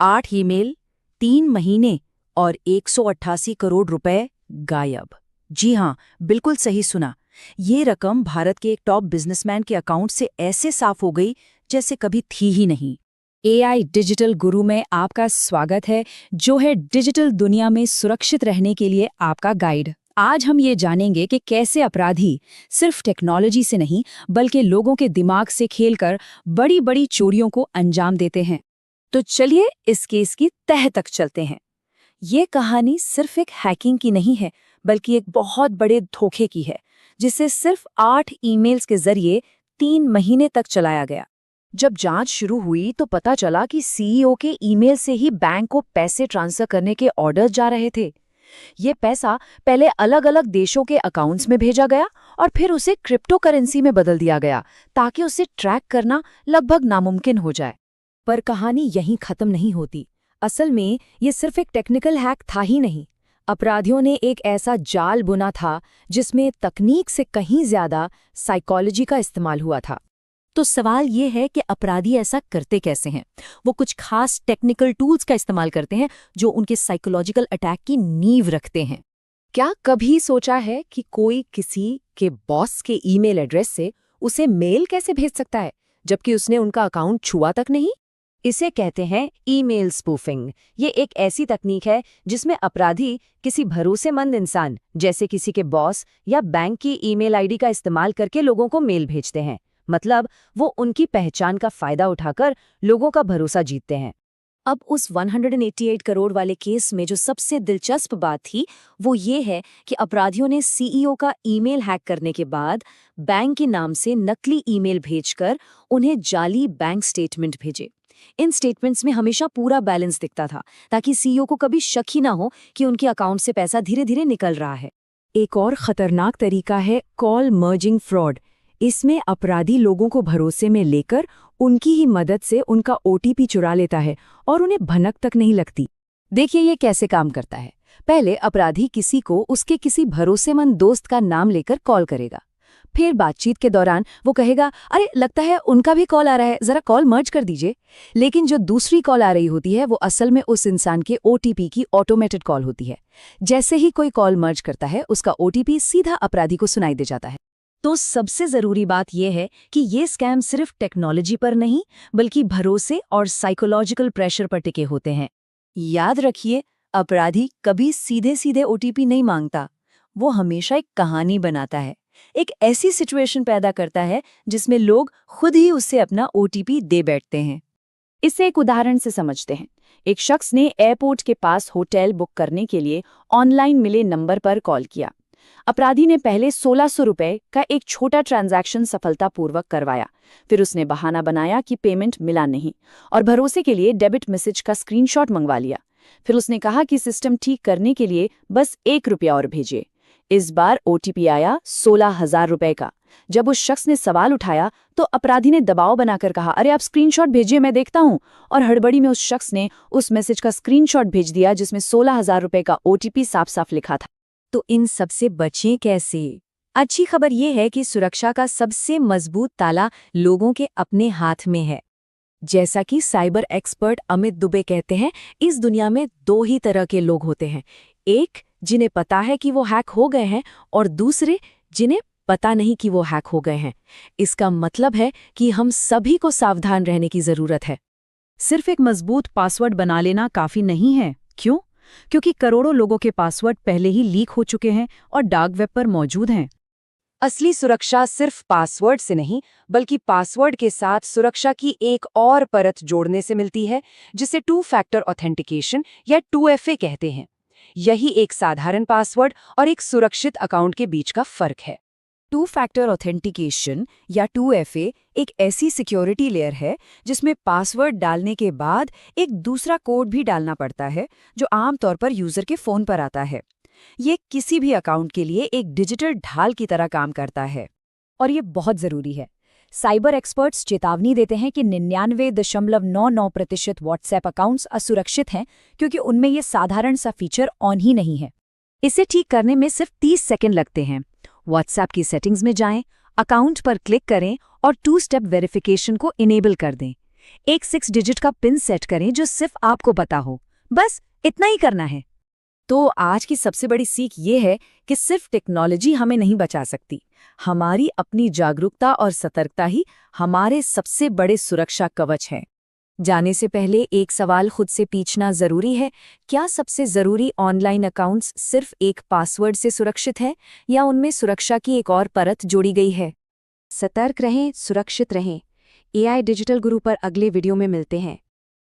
8 email, 3 महीने और 188 करोड़ रुपए गायब। जी हाँ, बिल्कुल सही सुना। ये रकम भारत के एक टॉप बिजनेसमैन के अकाउंट से ऐसे साफ हो गई जैसे कभी थी ही नहीं। एआई डिजिटल गुरु में आपका स्वागत है, जो है डिजिटल दुनिया में सुरक्षित रहने के लिए आपका गाइड। आज हम ये जानेंगे कि कैसे अपराधी सिर्फ टेक्नोलॉजी से नहीं बल्कि लोगों के दिमाग से खेलकर बड़ी बड़ी चोरियों को अंजाम देते हैं। तो चलिए इस केस की तह तक चलते हैं। ये कहानी सिर्फ एक हैकिंग की नहीं है, बल्कि एक बहुत बड़े धोखे की है, जिसे सिर्फ 8 ईमेल्स के जरिए 3 महीने तक चलाया गया। जब जांच शुरू हुई तो पता चला कि सीईओ के ईमेल से ही बैंक को पैसे ट्रांसफर करने के ऑर्डर्स जा रहे थे। ये पैसा पहले अलग अलग देशों के अकाउंट्स में भेजा गया और फिर उसे क्रिप्टो करेंसी में बदल दिया गया, ताकि उसे ट्रैक करना लगभग नामुमकिन हो जाए। पर कहानी यहीं खत्म नहीं होती। असल में ये सिर्फ एक टेक्निकल हैक था ही नहीं। अपराधियों ने एक ऐसा जाल बुना था जिसमें तकनीक से कहीं ज्यादा साइकोलॉजी का इस्तेमाल हुआ था। तो सवाल ये है कि अपराधी ऐसा करते कैसे हैं? वो कुछ खास टेक्निकल टूल्स का इस्तेमाल करते हैं जो उनके साइकोलॉजिकल अटैक की नींव रखते हैं। क्या कभी सोचा है कि कोई किसी के बॉस के ईमेल एड्रेस से उसे मेल कैसे भेज सकता है, जबकि उसने उनका अकाउंट छुआ तक नहीं? इसे कहते हैं ईमेल स्पूफिंग। ये एक ऐसी तकनीक है जिसमें अपराधी किसी भरोसेमंद इंसान, जैसे किसी के बॉस या बैंक की ईमेल आईडी का इस्तेमाल करके लोगों को मेल भेजते हैं। मतलब वो उनकी पहचान का फायदा उठाकर लोगों का भरोसा जीतते हैं। अब उस 188 करोड़ वाले केस में जो सबसे दिलचस्प बात थी वो ये है कि अपराधियों ने सीईओ का ईमेल हैक करने के बाद बैंक के नाम से नकली ईमेल भेजकर उन्हें जाली बैंक स्टेटमेंट भेजे। इन स्टेटमेंट्स में हमेशा पूरा बैलेंस दिखता था, ताकि सीईओ को कभी शक ही ना हो कि उनके अकाउंट से पैसा धीरे धीरे निकल रहा है। एक और खतरनाक तरीका है कॉल मर्जिंग फ्रॉड। इसमें अपराधी लोगों को भरोसे में लेकर उनकी ही मदद से उनका ओटीपी चुरा लेता है और उन्हें भनक तक नहीं लगती। देखिए ये कैसे काम करता है। पहले अपराधी किसी को उसके किसी भरोसेमंद दोस्त का नाम लेकर कॉल करेगा। फिर बातचीत के दौरान वो कहेगा, अरे लगता है उनका भी कॉल आ रहा है, जरा कॉल मर्ज कर दीजिए। लेकिन जो दूसरी कॉल आ रही होती है वो असल में उस इंसान के ओटीपी की ऑटोमेटेड कॉल होती है। जैसे ही कोई कॉल मर्ज करता है उसका ओटीपी सीधा अपराधी को सुनाई दे जाता है। तो सबसे जरूरी बात यह है कि ये स्कैम सिर्फ टेक्नोलॉजी पर नहीं बल्कि भरोसे और साइकोलॉजिकल प्रेशर पर टिके होते हैं। याद रखिए, अपराधी कभी सीधे सीधे ओटीपी नहीं मांगता। वो हमेशा एक कहानी बनाता है, एक ऐसी सिचुएशन पैदा करता है जिसमें लोग खुद ही उससे अपना ओटीपी दे बैठते हैं। इसे एक उदाहरण से समझते हैं। एक शख्स ने एयरपोर्ट के पास होटल बुक करने के लिए ऑनलाइन मिले नंबर पर कॉल किया। अपराधी ने पहले 1600 रुपए का एक छोटा ट्रांजैक्शन सफलतापूर्वक करवाया। फिर उसने बहाना बनाया कि पेमेंट मिला नहीं और भरोसे के लिए डेबिट मैसेज का स्क्रीनशॉट मंगवा लिया। फिर उसने कहा कि सिस्टम ठीक करने के लिए बस 1 रुपया और भेजिए। इस बार ओटीपी आया 16,000 रुपए का। जब उस शख्स ने सवाल उठाया तो अपराधी ने दबाव बनाकर कहा, अरे आप स्क्रीनशॉट भेजिए, मैं देखता हूं। और हड़बड़ी में उस शख्स ने उस मैसेज का स्क्रीनशॉट भेज दिया जिसमें 16,000 रुपए का ओटीपी साफ साफ लिखा था। तो इन सबसे बचें कैसे? अच्छी खबर यह है कि सुरक्षा का सबसे मजबूत ताला लोगों के अपने हाथ में है। जैसा कि साइबर एक्सपर्ट अमित दुबे कहते हैं, इस दुनिया में 2 ही तरह के लोग होते हैं। एक जिन्हें पता है कि वो हैक हो गए हैं और दूसरे जिन्हें पता नहीं कि वो हैक हो गए हैं। इसका मतलब है कि हम सभी को सावधान रहने की जरूरत है। सिर्फ एक मजबूत पासवर्ड बना लेना काफी नहीं है। क्यों? क्योंकि करोड़ों लोगों के पासवर्ड पहले ही लीक हो चुके हैं और डार्क वेब पर मौजूद हैं। असली सुरक्षा सिर्फ पासवर्ड से नहीं बल्कि पासवर्ड के साथ सुरक्षा की एक और परत जोड़ने से मिलती है, जिसे 2 फैक्टर ऑथेंटिकेशन या 2FA कहते हैं। यही एक साधारण पासवर्ड और एक सुरक्षित अकाउंट के बीच का फर्क है। 2 फैक्टर ऑथेंटिकेशन या 2FA एक ऐसी सिक्योरिटी लेयर है जिसमें पासवर्ड डालने के बाद एक दूसरा कोड भी डालना पड़ता है, जो आमतौर पर यूजर के फोन पर आता है। ये किसी भी अकाउंट के लिए एक डिजिटल ढाल की तरह काम करता है। और ये बहुत जरूरी है। साइबर एक्सपर्ट्स चेतावनी देते हैं कि 99.99% व्हाट्सएप अकाउंट्स असुरक्षित हैं, क्योंकि उनमें ये साधारण सा फीचर ऑन ही नहीं है। इसे ठीक करने में सिर्फ 30 सेकंड लगते हैं। व्हाट्सएप की सेटिंग्स में जाएं, अकाउंट पर क्लिक करें और 2 स्टेप वेरिफिकेशन को इनेबल कर दें। एक 6 डिजिट का पिन सेट करें जो सिर्फ आपको पता हो। बस इतना ही करना है। तो आज की सबसे बड़ी सीख ये है कि सिर्फ टेक्नोलॉजी हमें नहीं बचा सकती। हमारी अपनी जागरूकता और सतर्कता ही हमारे सबसे बड़े सुरक्षा कवच हैं। जाने से पहले एक सवाल खुद से पूछना जरूरी है, क्या सबसे जरूरी ऑनलाइन अकाउंट्स सिर्फ एक पासवर्ड से सुरक्षित है या उनमें सुरक्षा की एक और परत जोड़ी गई है? सतर्क रहें, सुरक्षित रहें। AI डिजिटल गुरु पर अगले वीडियो में मिलते हैं।